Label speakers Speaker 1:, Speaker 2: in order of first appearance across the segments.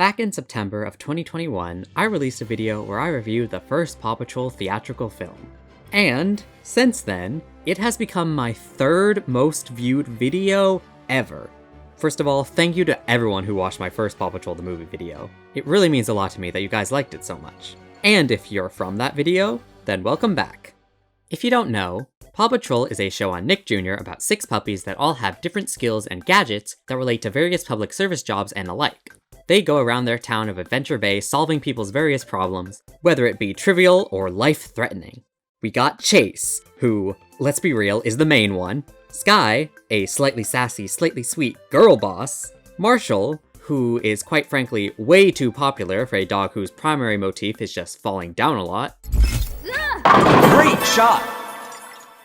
Speaker 1: Back in September of 2021, I released a video where I reviewed the first Paw Patrol theatrical film. And, since then, it has become my third most viewed video ever. First of all, thank you to everyone who watched my first Paw Patrol the movie video. It really means a lot to me that you guys liked it so much. And if you're from that video, then welcome back. If you don't know, Paw Patrol is a show on Nick Jr. about 6 puppies that all have different skills and gadgets that relate to various public service jobs and the like. They go around their town of Adventure Bay solving people's various problems, whether it be trivial or life-threatening. We got Chase, who, let's be real, is the main one. Sky, a slightly sassy, slightly sweet girl boss. Marshall, who is quite frankly way too popular for a dog whose primary motif is just falling down a lot.
Speaker 2: Great shot!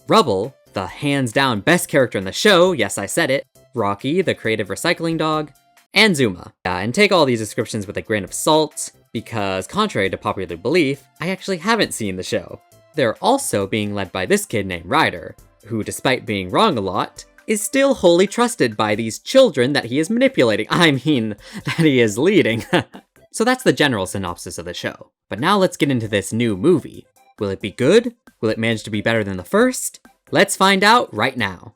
Speaker 1: Rubble, the hands-down best character in the show, yes I said it. Rocky, the creative recycling dog. And Zuma. And take all these descriptions with a grain of salt, because contrary to popular belief, I actually haven't seen the show. They're also being led by this kid named Ryder, who despite being wrong a lot, is still wholly trusted by these children that he is manipulating. I mean, that he is leading. So that's the general synopsis of the show. But now let's get into this new movie. Will it be good? Will it manage to be better than the first? Let's find out right now.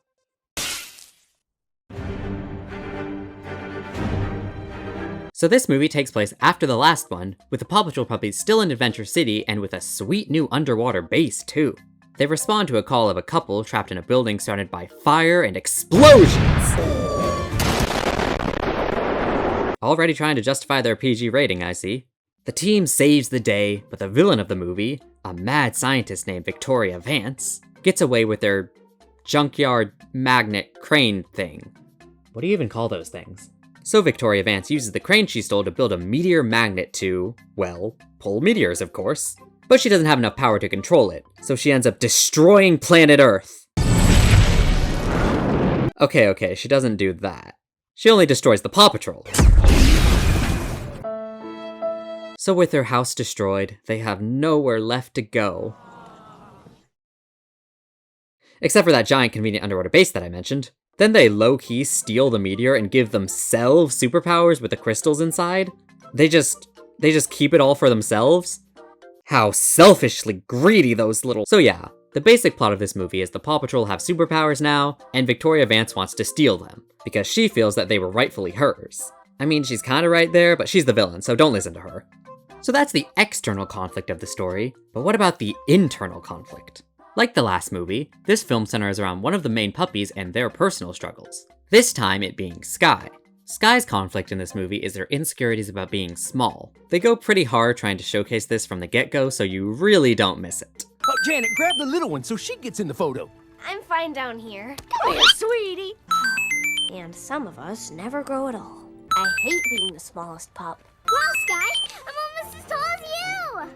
Speaker 1: So this movie takes place after the last one, with the Paw Patrol puppies still in Adventure City and with a sweet new underwater base too. They respond to a call of a couple trapped in a building surrounded by fire and explosions! Already trying to justify their PG rating, I see. The team saves the day, but the villain of the movie, a mad scientist named Victoria Vance, gets away with their junkyard magnet crane thing. What do you even call those things? So Victoria Vance uses the crane she stole to build a meteor magnet to, well, pull meteors, of course. But she doesn't have enough power to control it, so she ends up destroying planet Earth. Okay, she doesn't do that. She only destroys the Paw Patrol. So with their house destroyed, they have nowhere left to go. Except for that giant convenient underwater base that I mentioned. Then they low-key steal the meteor and give themselves superpowers with the crystals inside? They just keep it all for themselves? How selfishly greedy those little... So yeah, the basic plot of this movie is the Paw Patrol have superpowers now, and Victoria Vance wants to steal them, because she feels that they were rightfully hers. I mean, she's kinda right there, but she's the villain, so don't listen to her. So that's the external conflict of the story, but what about the internal conflict? Like the last movie, this film centers around one of the main puppies and their personal struggles. This time it being Sky. Sky's conflict in this movie is their insecurities about being small. They go pretty hard trying to showcase this from the get-go, so you really don't miss it.
Speaker 2: Oh, Janet, grab the little one so she gets in the photo.
Speaker 3: I'm fine down here. Come here, sweetie. And some of us never grow at all. I hate being the smallest pup.
Speaker 4: Well, Sky, I'm almost as tall as you.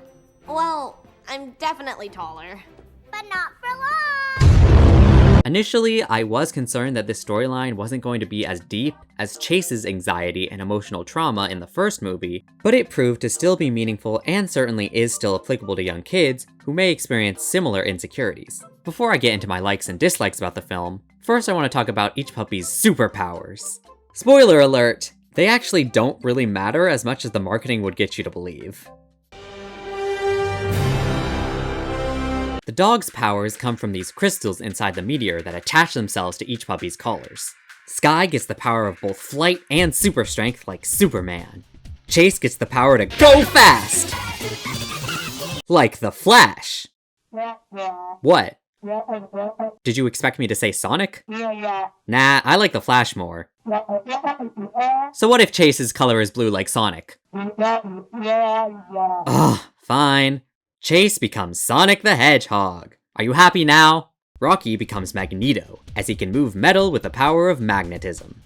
Speaker 3: Well, I'm definitely taller.
Speaker 4: But not for long.
Speaker 1: Initially, I was concerned that this storyline wasn't going to be as deep as Chase's anxiety and emotional trauma in the first movie, but it proved to still be meaningful and certainly is still applicable to young kids who may experience similar insecurities. Before I get into my likes and dislikes about the film, first I want to talk about each puppy's superpowers. Spoiler alert, they actually don't really matter as much as the marketing would get you to believe. The dog's powers come from these crystals inside the meteor that attach themselves to each puppy's collars. Sky gets the power of both flight and super strength like Superman. Chase gets the power to go fast! Like the Flash. What? Did you expect me to say Sonic? Nah, I like the Flash more. So what if Chase's color is blue like Sonic? Ugh, fine. Chase becomes Sonic the Hedgehog. Are you happy now? Rocky becomes Magneto, as he can move metal with the power of magnetism.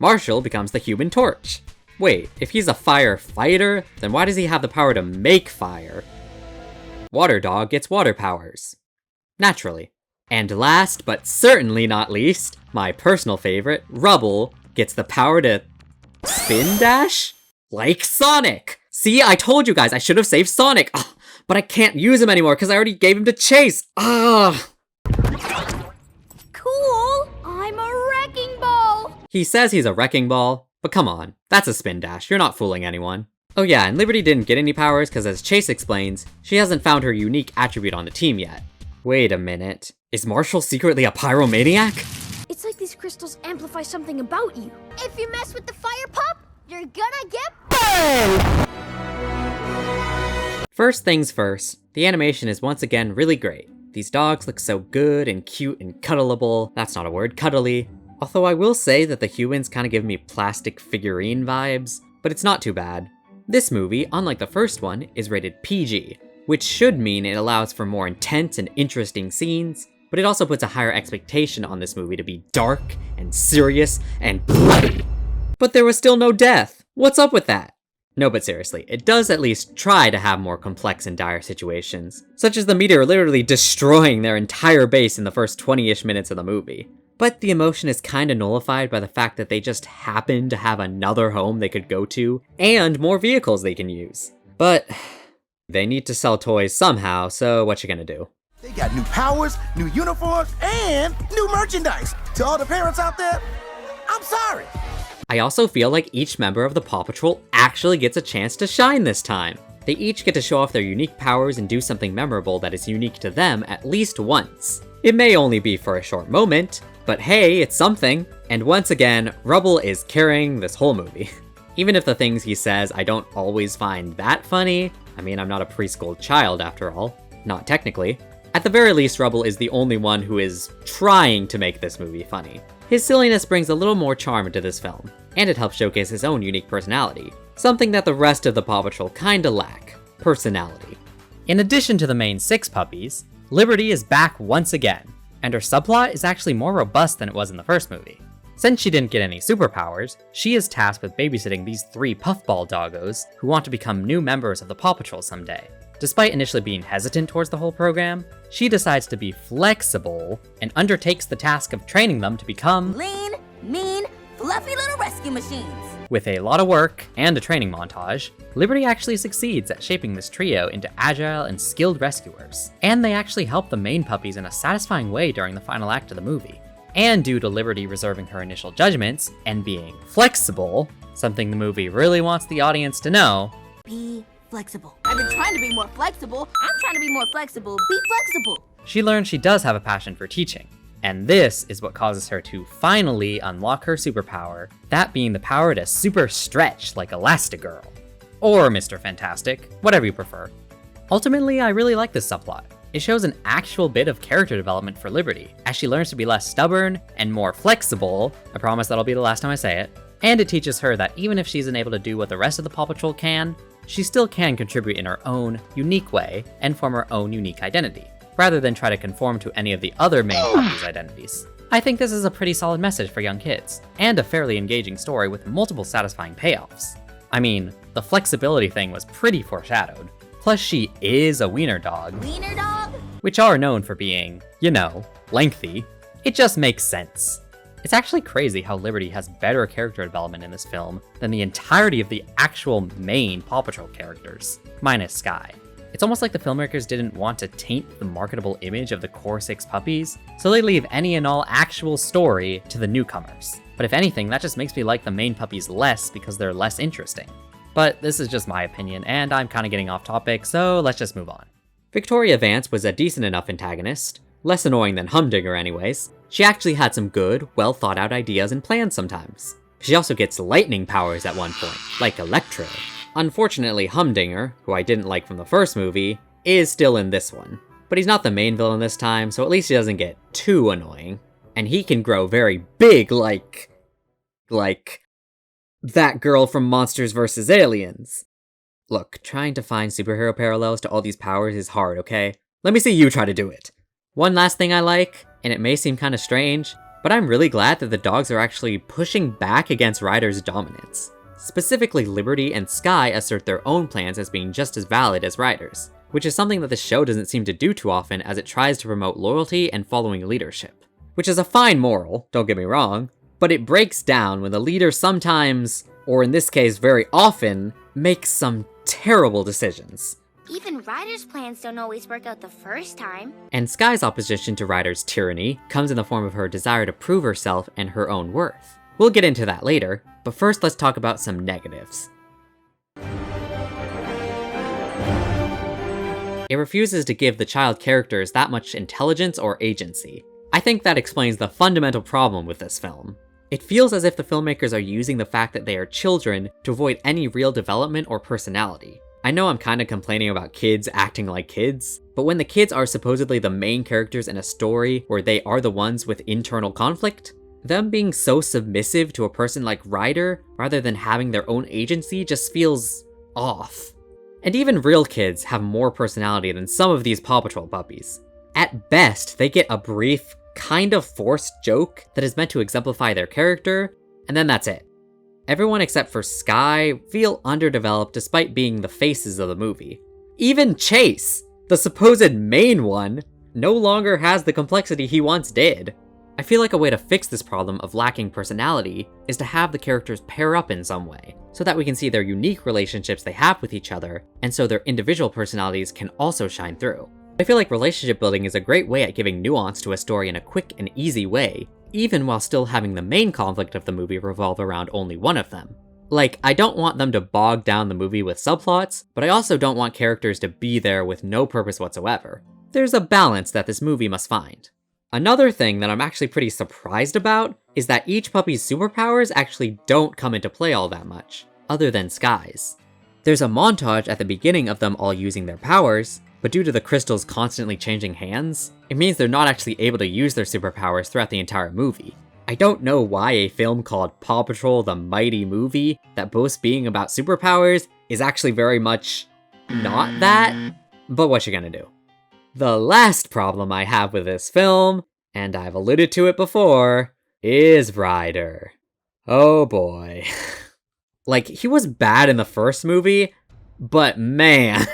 Speaker 1: Marshall becomes the Human Torch. Wait, if he's a firefighter, then why does he have the power to make fire? Water Dog gets water powers. Naturally. And last, but certainly not least, my personal favorite, Rubble, gets the power to spin dash? Like Sonic! See, I told you guys I should have saved Sonic! Ugh, but I can't use him anymore because I already gave him to Chase! Ugh!
Speaker 3: Cool
Speaker 1: He says he's a wrecking ball, but come on, that's a spin dash, you're not fooling anyone. Oh yeah, and Liberty didn't get any powers because as Chase explains, she hasn't found her unique attribute on the team yet. Wait a minute, is Marshall secretly a pyromaniac?
Speaker 3: It's like these crystals amplify something about you.
Speaker 4: If you mess with the fire pup, you're gonna get burned!
Speaker 1: First things first, the animation is once again really great. These dogs look so good and cute and cuddleable, that's not a word, cuddly. Although I will say that the humans kinda give me plastic figurine vibes, but it's not too bad. This movie, unlike the first one, is rated PG, which should mean it allows for more intense and interesting scenes, but it also puts a higher expectation on this movie to be dark and serious and bloody. But there was still no death! What's up with that? No, but seriously, it does at least try to have more complex and dire situations, such as the meteor literally destroying their entire base in the first 20-ish minutes of the movie. But the emotion is kinda nullified by the fact that they just happen to have another home they could go to, and more vehicles they can use. But they need to sell toys somehow, so what you gonna do?
Speaker 5: They got new powers, new uniforms, and new merchandise. To all the parents out there, I'm sorry.
Speaker 1: I also feel like each member of the Paw Patrol actually gets a chance to shine this time. They each get to show off their unique powers and do something memorable that is unique to them at least once. It may only be for a short moment, but hey, it's something. And once again, Rubble is carrying this whole movie. Even if the things he says I don't always find that funny, I mean, I'm not a preschool child after all, not technically. At the very least, Rubble is the only one who is trying to make this movie funny. His silliness brings a little more charm into this film, and it helps showcase his own unique personality, something that the rest of the Paw Patrol kinda lack: personality. In addition to the main 6 puppies, Liberty is back once again, and her subplot is actually more robust than it was in the first movie. Since she didn't get any superpowers, she is tasked with babysitting these 3 puffball doggos who want to become new members of the Paw Patrol someday. Despite initially being hesitant towards the whole program, she decides to be flexible and undertakes the task of training them to become
Speaker 6: lean, mean, fluffy little rescue machines.
Speaker 1: With a lot of work and a training montage, Liberty actually succeeds at shaping this trio into agile and skilled rescuers. And they actually help the main puppies in a satisfying way during the final act of the movie. And due to Liberty reserving her initial judgments and being flexible, something the movie really wants the audience to know,
Speaker 6: Be flexible. I've been trying to be more flexible. I'm trying to be more flexible. Be flexible.
Speaker 1: she learns she does have a passion for teaching. And this is what causes her to finally unlock her superpower, that being the power to super stretch like Elastigirl. Or Mr. Fantastic, whatever you prefer. Ultimately, I really like this subplot. It shows an actual bit of character development for Liberty, as she learns to be less stubborn and more flexible. I promise that'll be the last time I say it. And it teaches her that even if she isn't able to do what the rest of the Paw Patrol can, she still can contribute in her own unique way and form her own unique identity, rather than try to conform to any of the other main puppies' identities. I think this is a pretty solid message for young kids, and a fairly engaging story with multiple satisfying payoffs. I mean, the flexibility thing was pretty foreshadowed. Plus she is a wiener dog.
Speaker 6: Wiener dog?
Speaker 1: Which are known for being, you know, lengthy. It just makes sense. It's actually crazy how Liberty has better character development in this film than the entirety of the actual main Paw Patrol characters, minus Skye. It's almost like the filmmakers didn't want to taint the marketable image of the core 6 puppies, so they leave any and all actual story to the newcomers. But if anything, that just makes me like the main puppies less because they're less interesting. But this is just my opinion, and I'm kinda getting off topic, so let's just move on. Victoria Vance was a decent enough antagonist, less annoying than Humdinger anyways. She actually had some good, well thought out ideas and plans sometimes. She also gets lightning powers at one point, like Electro. Unfortunately, Humdinger, who I didn't like from the first movie, is still in this one. But he's not the main villain this time, so at least he doesn't get too annoying. And he can grow very big like that girl from Monsters vs. Aliens. Look, trying to find superhero parallels to all these powers is hard, okay? Let me see you try to do it. One last thing I like, and it may seem kinda strange, but I'm really glad that the dogs are actually pushing back against Ryder's dominance. Specifically, Liberty and Skye assert their own plans as being just as valid as Ryder's, which is something that the show doesn't seem to do too often as it tries to promote loyalty and following leadership. Which is a fine moral, don't get me wrong, but it breaks down when the leader sometimes, or in this case very often, makes some terrible decisions.
Speaker 4: Even Ryder's plans don't always work out the first time.
Speaker 1: And Skye's opposition to Ryder's tyranny comes in the form of her desire to prove herself and her own worth. We'll get into that later, but first let's talk about some negatives. It refuses to give the child characters that much intelligence or agency. I think that explains the fundamental problem with this film. It feels as if the filmmakers are using the fact that they are children to avoid any real development or personality. I know I'm kinda complaining about kids acting like kids, but when the kids are supposedly the main characters in a story where they are the ones with internal conflict, them being so submissive to a person like Ryder rather than having their own agency just feels off. And even real kids have more personality than some of these Paw Patrol puppies. At best, they get a brief, kind of forced joke that is meant to exemplify their character, and then that's it. Everyone except for Sky feel underdeveloped despite being the faces of the movie. Even Chase, the supposed main one, no longer has the complexity he once did. I feel like a way to fix this problem of lacking personality is to have the characters pair up in some way, so that we can see their unique relationships they have with each other, and so their individual personalities can also shine through. I feel like relationship building is a great way at giving nuance to a story in a quick and easy way, even while still having the main conflict of the movie revolve around only one of them. Like, I don't want them to bog down the movie with subplots, but I also don't want characters to be there with no purpose whatsoever. There's a balance that this movie must find. Another thing that I'm actually pretty surprised about is that each puppy's superpowers actually don't come into play all that much, other than Sky's. There's a montage at the beginning of them all using their powers, but due to the crystals constantly changing hands, it means they're not actually able to use their superpowers throughout the entire movie. I don't know why a film called Paw Patrol the Mighty Movie that boasts being about superpowers is actually very much not that, but what you gonna do? The last problem I have with this film, and I've alluded to it before, is Ryder. Oh boy. Like, he was bad in the first movie, but man,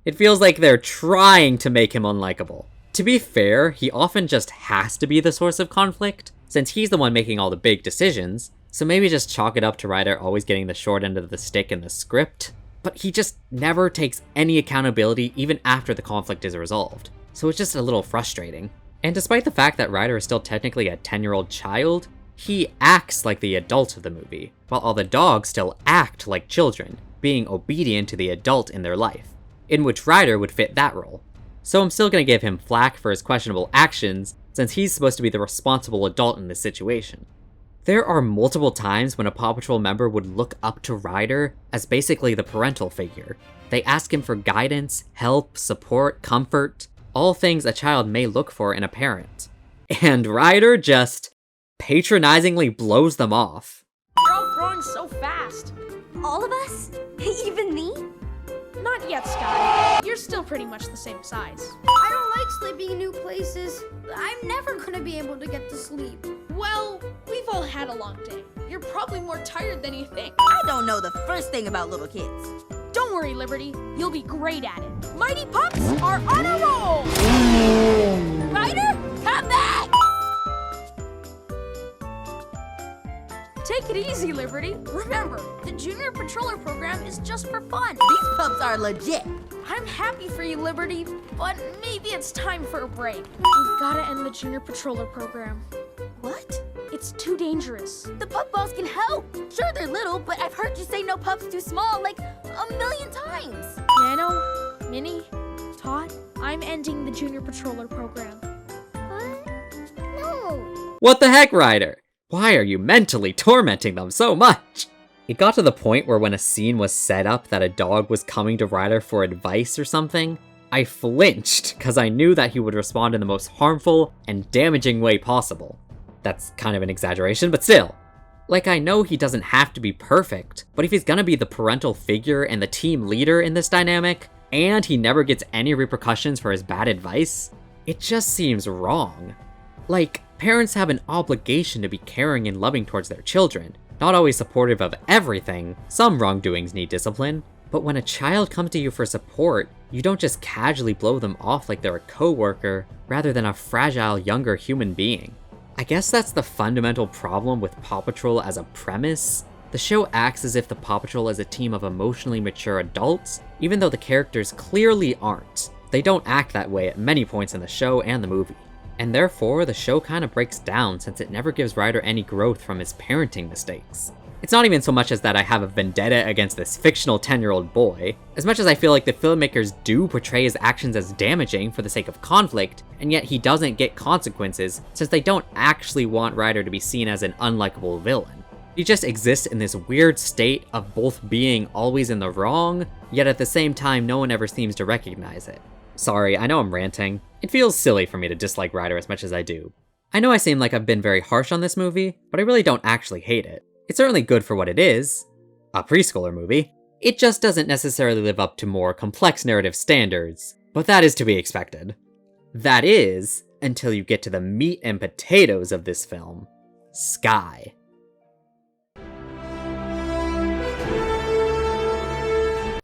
Speaker 1: it feels like they're trying to make him unlikable. To be fair, he often just has to be the source of conflict, since he's the one making all the big decisions, so maybe just chalk it up to Ryder always getting the short end of the stick in the script. But he just never takes any accountability even after the conflict is resolved, so it's just a little frustrating. And despite the fact that Ryder is still technically a 10-year-old child, he acts like the adult of the movie, while all the dogs still act like children, being obedient to the adult in their life, in which Ryder would fit that role. So I'm still gonna give him flack for his questionable actions, since he's supposed to be the responsible adult in this situation. There are multiple times when a Paw Patrol member would look up to Ryder as basically the parental figure. They ask him for guidance, help, support, comfort, all things a child may look for in a parent. And Ryder just patronizingly blows them off.
Speaker 7: You're all growing so fast.
Speaker 3: All of us? Even me?
Speaker 7: Not yet, Sky. You're still pretty much the same size.
Speaker 4: I don't like sleeping in new places. I'm never gonna be able to get to sleep.
Speaker 7: Well, we've all had a long day. You're probably more tired than you think.
Speaker 6: I don't know the first thing about little kids.
Speaker 7: Don't worry, Liberty. You'll be great at it. Mighty Pups are on a roll!
Speaker 6: Ryder, come back!
Speaker 7: Take it easy, Liberty. Remember, the Junior Patroller program is just for fun.
Speaker 6: These pups are legit.
Speaker 7: I'm happy for you, Liberty, but maybe it's time for a break. We've gotta end the Junior Patroller program.
Speaker 6: What?
Speaker 7: It's too dangerous.
Speaker 6: The pup balls can help. Sure, they're little, but I've heard you say no pups too small like a million times.
Speaker 7: Nano, Minnie, Todd, I'm ending the Junior Patroller program.
Speaker 4: What? No.
Speaker 1: What the heck, Ryder? Why are you mentally tormenting them so much? It got to the point where when a scene was set up that a dog was coming to Ryder for advice or something, I flinched because I knew that he would respond in the most harmful and damaging way possible. That's kind of an exaggeration, but still. Like, I know he doesn't have to be perfect, but if he's gonna be the parental figure and the team leader in this dynamic, and he never gets any repercussions for his bad advice, it just seems wrong. Like, parents have an obligation to be caring and loving towards their children, not always supportive of everything. Some wrongdoings need discipline, but when a child comes to you for support, you don't just casually blow them off like they're a coworker, rather than a fragile younger human being. I guess that's the fundamental problem with Paw Patrol as a premise. The show acts as if the Paw Patrol is a team of emotionally mature adults, even though the characters clearly aren't. They don't act that way at many points in the show and the movie. And therefore, the show kinda breaks down since it never gives Ryder any growth from his parenting mistakes. It's not even so much as that I have a vendetta against this fictional 10-year-old boy, as much as I feel like the filmmakers do portray his actions as damaging for the sake of conflict, and yet he doesn't get consequences since they don't actually want Ryder to be seen as an unlikable villain. He just exists in this weird state of both being always in the wrong, yet at the same time no one ever seems to recognize it. Sorry, I know I'm ranting. It feels silly for me to dislike Ryder as much as I do. I know I seem like I've been very harsh on this movie, but I really don't actually hate it. It's certainly good for what it is, a preschooler movie. It just doesn't necessarily live up to more complex narrative standards, but that is to be expected. That is, until you get to the meat and potatoes of this film, Sky.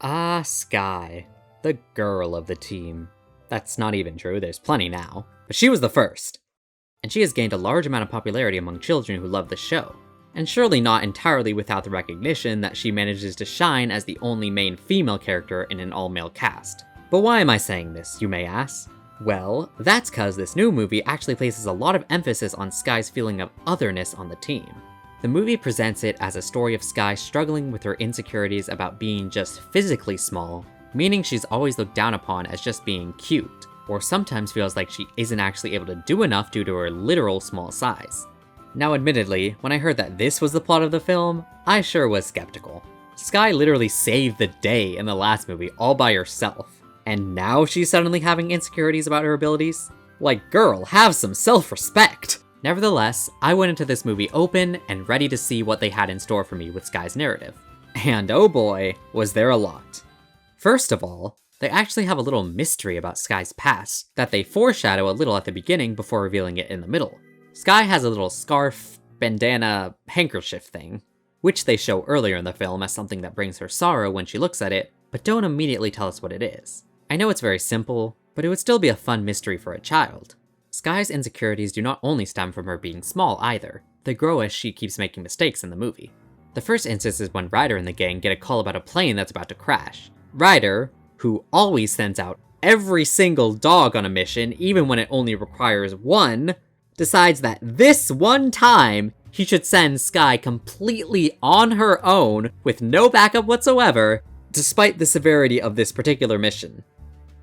Speaker 1: Ah, Sky, the girl of the team. That's not even true, there's plenty now, but she was the first. And she has gained a large amount of popularity among children who love the show. And surely not entirely without the recognition that she manages to shine as the only main female character in an all-male cast. But why am I saying this, you may ask? Well, that's cause this new movie actually places a lot of emphasis on Sky's feeling of otherness on the team. The movie presents it as a story of Sky struggling with her insecurities about being just physically small, meaning she's always looked down upon as just being cute, or sometimes feels like she isn't actually able to do enough due to her literal small size. Now admittedly, when I heard that this was the plot of the film, I sure was skeptical. Sky literally saved the day in the last movie all by herself, and now she's suddenly having insecurities about her abilities? Like, girl, have some self-respect! Nevertheless, I went into this movie open and ready to see what they had in store for me with Sky's narrative. And oh boy, was there a lot. First of all, they actually have a little mystery about Sky's past that they foreshadow a little at the beginning before revealing it in the middle. Sky has a little scarf, bandana, handkerchief thing, which they show earlier in the film as something that brings her sorrow when she looks at it, but don't immediately tell us what it is. I know it's very simple, but it would still be a fun mystery for a child. Sky's insecurities do not only stem from her being small either, they grow as she keeps making mistakes in the movie. The first instance is when Ryder and the gang get a call about a plane that's about to crash. Ryder, who always sends out every single dog on a mission, even when it only requires one, decides that this one time, he should send Sky completely on her own with no backup whatsoever, despite the severity of this particular mission.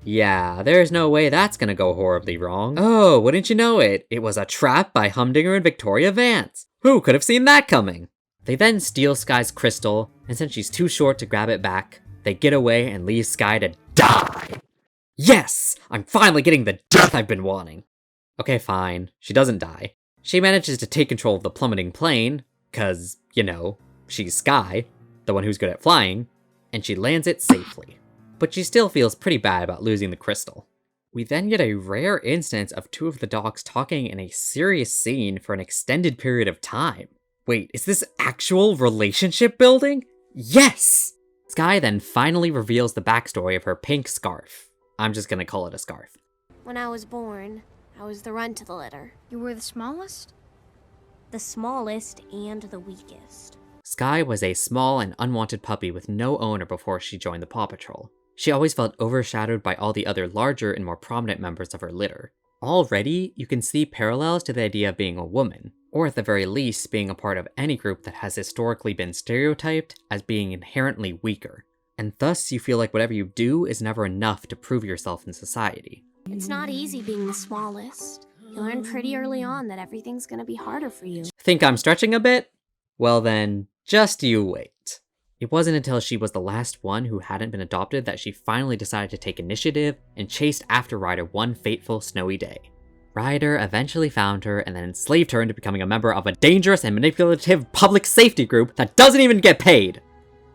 Speaker 1: Yeah, there's no way that's gonna go horribly wrong. Oh, wouldn't you know it? It was a trap by Humdinger and Victoria Vance. Who could have seen that coming? They then steal Sky's crystal, and since she's too short to grab it back, they get away and leave Sky to die. Yes! I'm finally getting the death I've been wanting. Okay, fine. She doesn't die. She manages to take control of the plummeting plane, cause, you know, she's Sky, the one who's good at flying, and she lands it safely. But she still feels pretty bad about losing the crystal. We then get a rare instance of two of the dogs talking in a serious scene for an extended period of time. Wait, is this actual relationship building? Yes! Sky then finally reveals the backstory of her pink scarf. I'm just gonna call it a scarf.
Speaker 3: When I was born, I was the runt of the litter.
Speaker 7: You were the smallest?
Speaker 3: The smallest and the weakest.
Speaker 1: Sky was a small and unwanted puppy with no owner before she joined the Paw Patrol. She always felt overshadowed by all the other larger and more prominent members of her litter. Already, you can see parallels to the idea of being a woman, or at the very least, being a part of any group that has historically been stereotyped as being inherently weaker. And thus, you feel like whatever you do is never enough to prove yourself in society.
Speaker 3: It's not easy being the smallest. You learn pretty early on that everything's gonna be harder for you.
Speaker 1: Think I'm stretching a bit? Well then, just you wait. It wasn't until she was the last one who hadn't been adopted that she finally decided to take initiative and chased after Ryder one fateful snowy day. Ryder eventually found her and then enslaved her into becoming a member of a dangerous and manipulative public safety group that doesn't even get paid.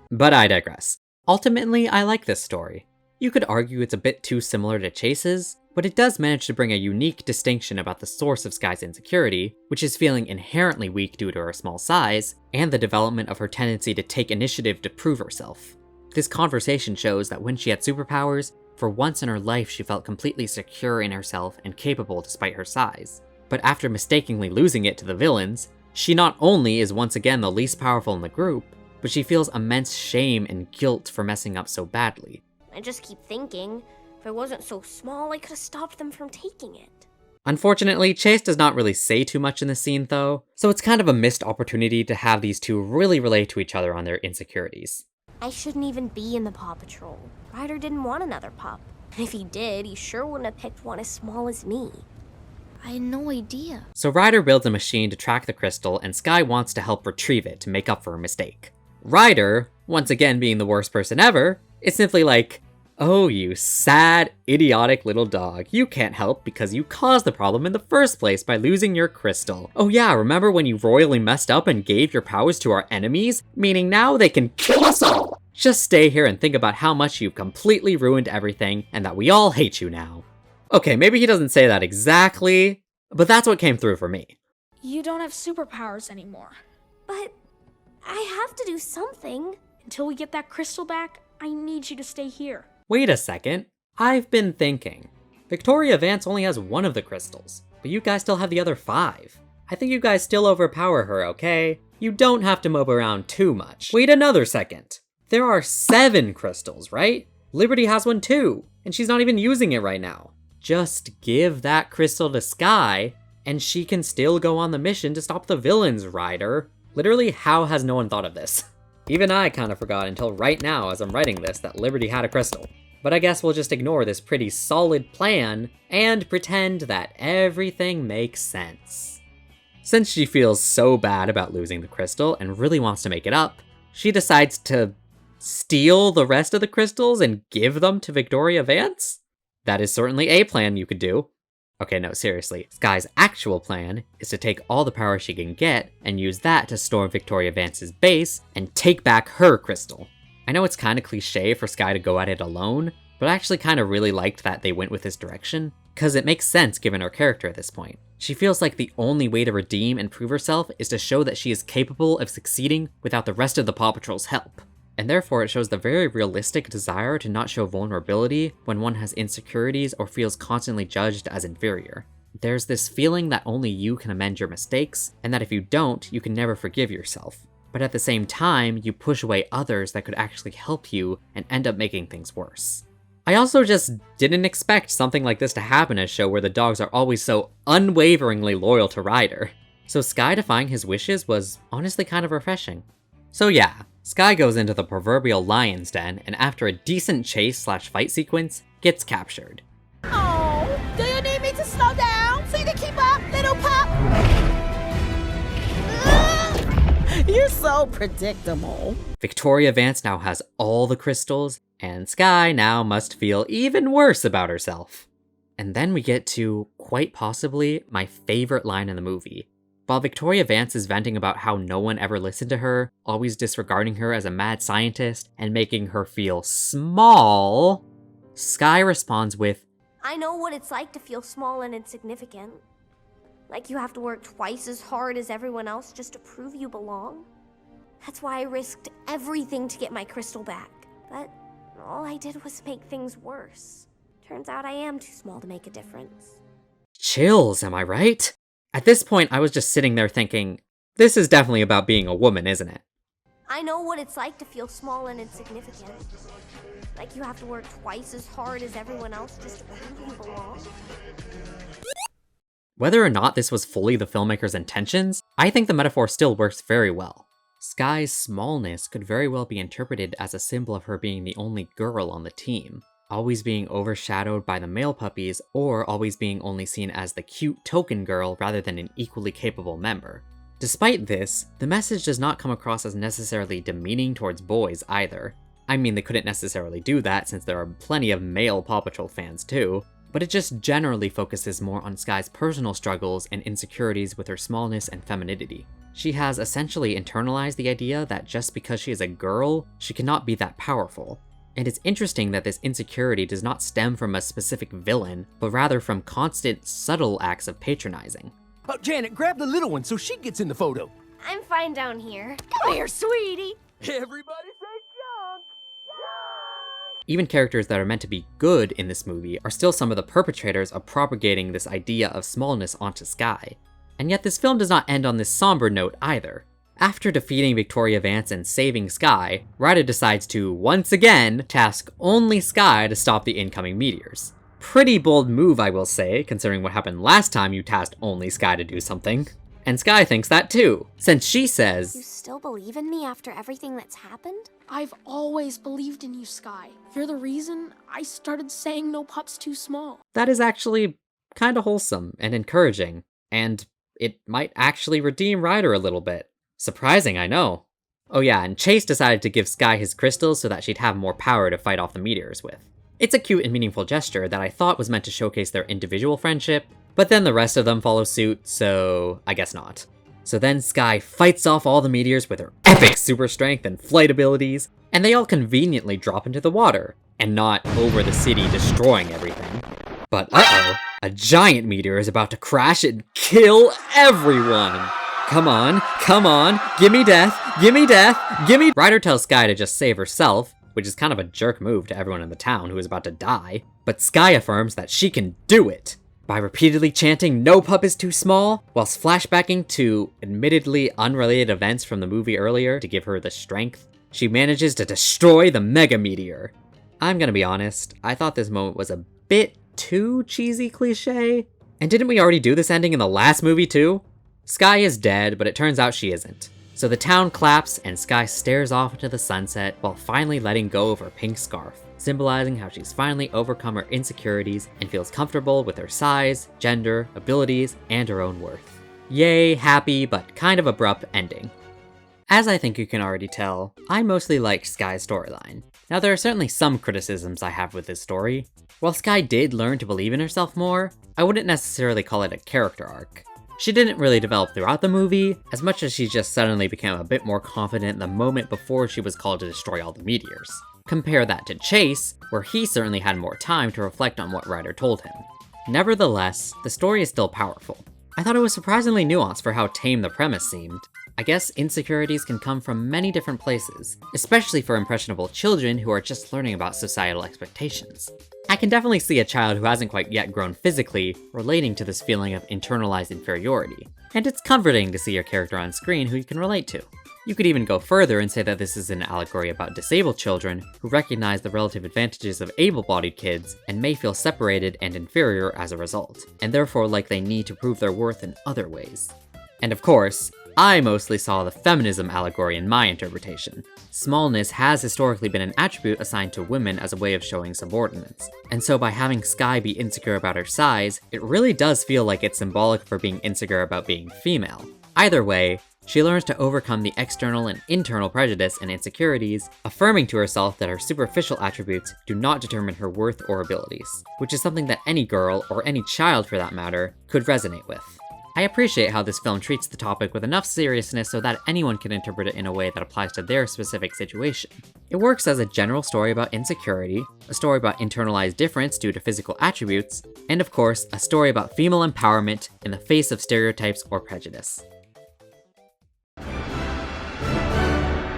Speaker 1: But I digress. Ultimately, I like this story. You could argue it's a bit too similar to Chase's, but it does manage to bring a unique distinction about the source of Sky's insecurity, which is feeling inherently weak due to her small size, and the development of her tendency to take initiative to prove herself. This conversation shows that when she had superpowers, for once in her life she felt completely secure in herself and capable despite her size. But after mistakenly losing it to the villains, she not only is once again the least powerful in the group, but she feels immense shame and guilt for messing up so badly.
Speaker 3: I just keep thinking, if I wasn't so small, I could have stopped them from taking it.
Speaker 1: Unfortunately, Chase does not really say too much in the scene though, so it's kind of a missed opportunity to have these two really relate to each other on their insecurities.
Speaker 3: I shouldn't even be in the Paw Patrol. Ryder didn't want another pup. And if he did, he sure wouldn't have picked one as small as me.
Speaker 7: I had no idea.
Speaker 1: So Ryder builds a machine to track the crystal, and Skye wants to help retrieve it to make up for her mistake. Ryder, once again being the worst person ever, is simply like, "Oh, you sad, idiotic little dog. You can't help because you caused the problem in the first place by losing your crystal. Oh yeah, remember when you royally messed up and gave your powers to our enemies? Meaning now they can kill us all. Just stay here and think about how much you've completely ruined everything and that we all hate you now." Okay, maybe he doesn't say that exactly, but that's what came through for me.
Speaker 7: You don't have superpowers anymore.
Speaker 3: But I have to do something.
Speaker 7: Until we get that crystal back, I need you to stay here.
Speaker 1: Wait a second. I've been thinking. Victoria Vance only has one of the crystals, but you guys still have the other 5. I think you guys still overpower her, okay? You don't have to mope around too much. Wait another second. There are 7 crystals, right? Liberty has one too, and she's not even using it right now. Just give that crystal to Skye, and she can still go on the mission to stop the villains, Ryder. Literally, how has no one thought of this? Even I kind of forgot until right now as I'm writing this that Liberty had a crystal. But I guess we'll just ignore this pretty solid plan and pretend that everything makes sense. Since she feels so bad about losing the crystal and really wants to make it up, she decides to steal the rest of the crystals and give them to Victoria Vance? That is certainly a plan you could do. Okay, no, seriously. Skye's actual plan is to take all the power she can get and use that to storm Victoria Vance's base and take back her crystal. I know it's kind of cliche for Skye to go at it alone, but I actually kind of really liked that they went with this direction, because it makes sense given her character at this point. She feels like the only way to redeem and prove herself is to show that she is capable of succeeding without the rest of the Paw Patrol's help. And therefore it shows the very realistic desire to not show vulnerability when one has insecurities or feels constantly judged as inferior. There's this feeling that only you can amend your mistakes, and that if you don't, you can never forgive yourself. But at the same time, you push away others that could actually help you and end up making things worse. I also just didn't expect something like this to happen in a show where the dogs are always so unwaveringly loyal to Ryder. So Skye defying his wishes was honestly kind of refreshing. So yeah, Skye goes into the proverbial lion's den, and after a decent chase/fight sequence, gets captured.
Speaker 6: Oh, do you need me to slow down so you can keep up, little pup? You're so predictable.
Speaker 1: Victoria Vance now has all the crystals, and Skye now must feel even worse about herself. And then we get to, quite possibly, my favorite line in the movie. While Victoria Vance is venting about how no one ever listened to her, always disregarding her as a mad scientist, and making her feel small, Skye responds with,
Speaker 3: I know what it's like to feel small and insignificant. Like you have to work twice as hard as everyone else just to prove you belong. That's why I risked everything to get my crystal back. But all I did was make things worse. Turns out I am too small to make a difference.
Speaker 1: Chills, am I right? At this point, I was just sitting there thinking, this is definitely about being a woman, isn't it?
Speaker 3: I know what it's like to feel small and insignificant. Like you have to work twice as hard as everyone else just to prove you belong.
Speaker 1: Whether or not this was fully the filmmaker's intentions, I think the metaphor still works very well. Skye's smallness could very well be interpreted as a symbol of her being the only girl on the team, always being overshadowed by the male puppies, or always being only seen as the cute token girl rather than an equally capable member. Despite this, the message does not come across as necessarily demeaning towards boys either. I mean, they couldn't necessarily do that since there are plenty of male Paw Patrol fans too, but it just generally focuses more on Skye's personal struggles and insecurities with her smallness and femininity. She has essentially internalized the idea that just because she is a girl, she cannot be that powerful. And it's interesting that this insecurity does not stem from a specific villain, but rather from constant, subtle acts of patronizing.
Speaker 2: Oh, Janet, grab the little one so she gets in the photo.
Speaker 3: I'm fine down here.
Speaker 6: Come here, sweetie.
Speaker 2: Everybody say junk!
Speaker 1: Even characters that are meant to be good in this movie are still some of the perpetrators of propagating this idea of smallness onto Skye. And yet this film does not end on this somber note either. After defeating Victoria Vance and saving Skye, Ryder decides to, once again, task only Skye to stop the incoming meteors. Pretty bold move, I will say, considering what happened last time you tasked only Sky to do something. And Sky thinks that too, since she
Speaker 3: You
Speaker 1: says,
Speaker 3: still believe in me after everything that's happened?
Speaker 7: I've always believed in you, Sky. You're the reason I started saying no pup's too small.
Speaker 1: that is actually kinda wholesome and encouraging, and it might actually redeem Ryder a little bit. Surprising, I know. Oh yeah, and Chase decided to give Sky his crystals so that she'd have more power to fight off the meteors with. It's a cute and meaningful gesture that I thought was meant to showcase their individual friendship, but then the rest of them follow suit, so I guess not. So then Sky fights off all the meteors with her epic super strength and flight abilities, and they all conveniently drop into the water, and not over the city destroying everything. But uh-oh, a giant meteor is about to crash and kill everyone! Come on, gimme death, gimme! Ryder tells Sky to just save herself, which is kind of a jerk move to everyone in the town who is about to die, but Sky affirms that she can do it by repeatedly chanting "No pup is too small," whilst flashbacking to admittedly unrelated events from the movie earlier to give her the strength. She manages to destroy the mega meteor. I'm gonna be honest, I thought this moment was a bit too cheesy cliche. And didn't we already do this ending in the last movie too? Sky is dead, but it turns out she isn't. So the town claps and Sky stares off into the sunset while finally letting go of her pink scarf, symbolizing how she's finally overcome her insecurities and feels comfortable with her size, gender, abilities, and her own worth. Yay, happy, but kind of abrupt ending. As I think you can already tell, I mostly liked Sky's storyline. Now there are certainly some criticisms I have with this story. While Sky did learn to believe in herself more, I wouldn't necessarily call it a character arc. She didn't really develop throughout the movie, as much as she just suddenly became a bit more confident the moment before she was called to destroy all the meteors. Compare that to Chase, where he certainly had more time to reflect on what Ryder told him. Nevertheless, the story is still powerful. I thought it was surprisingly nuanced for how tame the premise seemed. I guess insecurities can come from many different places, especially for impressionable children who are just learning about societal expectations. I can definitely see a child who hasn't quite yet grown physically relating to this feeling of internalized inferiority, and it's comforting to see a character on screen who you can relate to. You could even go further and say that this is an allegory about disabled children who recognize the relative advantages of able-bodied kids and may feel separated and inferior as a result, and therefore like they need to prove their worth in other ways. And of course, I mostly saw the feminism allegory in my interpretation. Smallness has historically been an attribute assigned to women as a way of showing subordinates, and so by having Sky be insecure about her size, it really does feel like it's symbolic for being insecure about being female. Either way, she learns to overcome the external and internal prejudice and insecurities, affirming to herself that her superficial attributes do not determine her worth or abilities, which is something that any girl, or any child for that matter, could resonate with. I appreciate how this film treats the topic with enough seriousness so that anyone can interpret it in a way that applies to their specific situation. It works as a general story about insecurity, a story about internalized difference due to physical attributes, and of course, a story about female empowerment in the face of stereotypes or prejudice.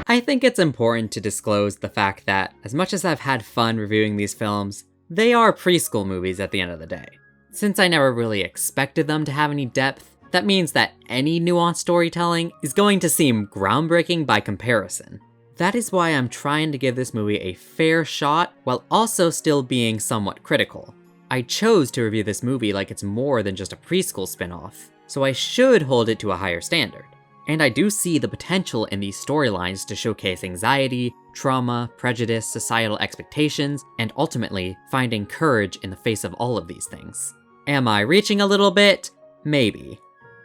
Speaker 1: I think it's important to disclose the fact that, as much as I've had fun reviewing these films, they are preschool movies at the end of the day. Since I never really expected them to have any depth, that means that any nuanced storytelling is going to seem groundbreaking by comparison. That is why I'm trying to give this movie a fair shot while also still being somewhat critical. I chose to review this movie like it's more than just a preschool spin-off, so I should hold it to a higher standard. And I do see the potential in these storylines to showcase anxiety, trauma, prejudice, societal expectations, and ultimately finding courage in the face of all of these things. Am I reaching a little bit? Maybe.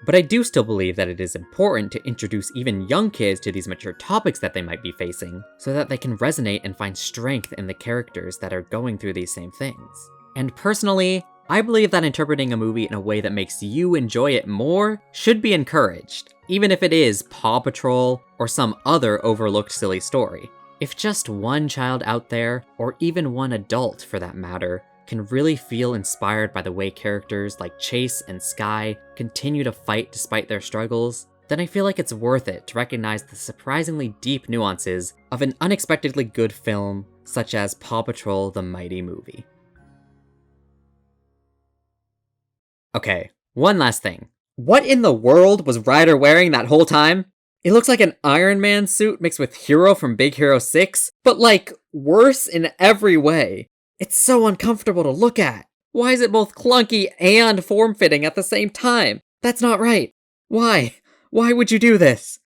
Speaker 1: But I do still believe that it is important to introduce even young kids to these mature topics that they might be facing, so that they can resonate and find strength in the characters that are going through these same things. And personally, I believe that interpreting a movie in a way that makes you enjoy it more should be encouraged, even if it is Paw Patrol or some other overlooked silly story. If just one child out there, or even one adult for that matter, can really feel inspired by the way characters like Chase and Sky continue to fight despite their struggles, then I feel like it's worth it to recognize the surprisingly deep nuances of an unexpectedly good film such as Paw Patrol: The Mighty Movie. Okay, one last thing. What in the world was Ryder wearing that whole time? It looks like an Iron Man suit mixed with Hero from Big Hero 6, but like, worse in every way. It's so uncomfortable to look at. Why is it both clunky and form-fitting at the same time? That's not right. Why? Why would you do this?